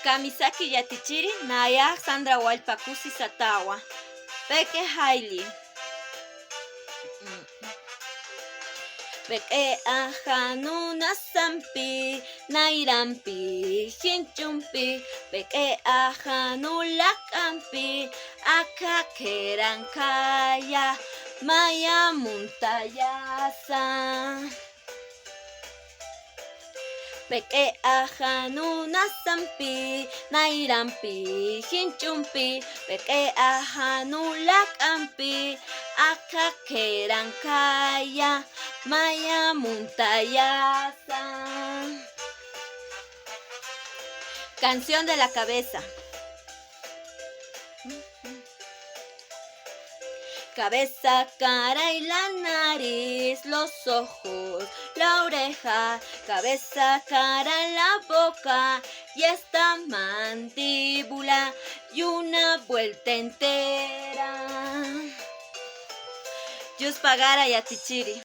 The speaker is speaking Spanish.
Kamisaki yatichiri naya Sandra Walpakusi Satawa. Peke Hailey. Peke ajanuna sampi, nairampi, hinchumpi, peke ajanula campi, akakeran kaya, maya muntayasa. Peke ajanuna sampi, nairampi, hinchumpi, peke ajanula campi, akakeran kaya, maya muntayasa. Canción de la cabeza. Cabeza, cara y la nariz, los ojos, la oreja, cabeza, cara, la boca y esta mandíbula y una vuelta entera. Yus pagara yatichiri.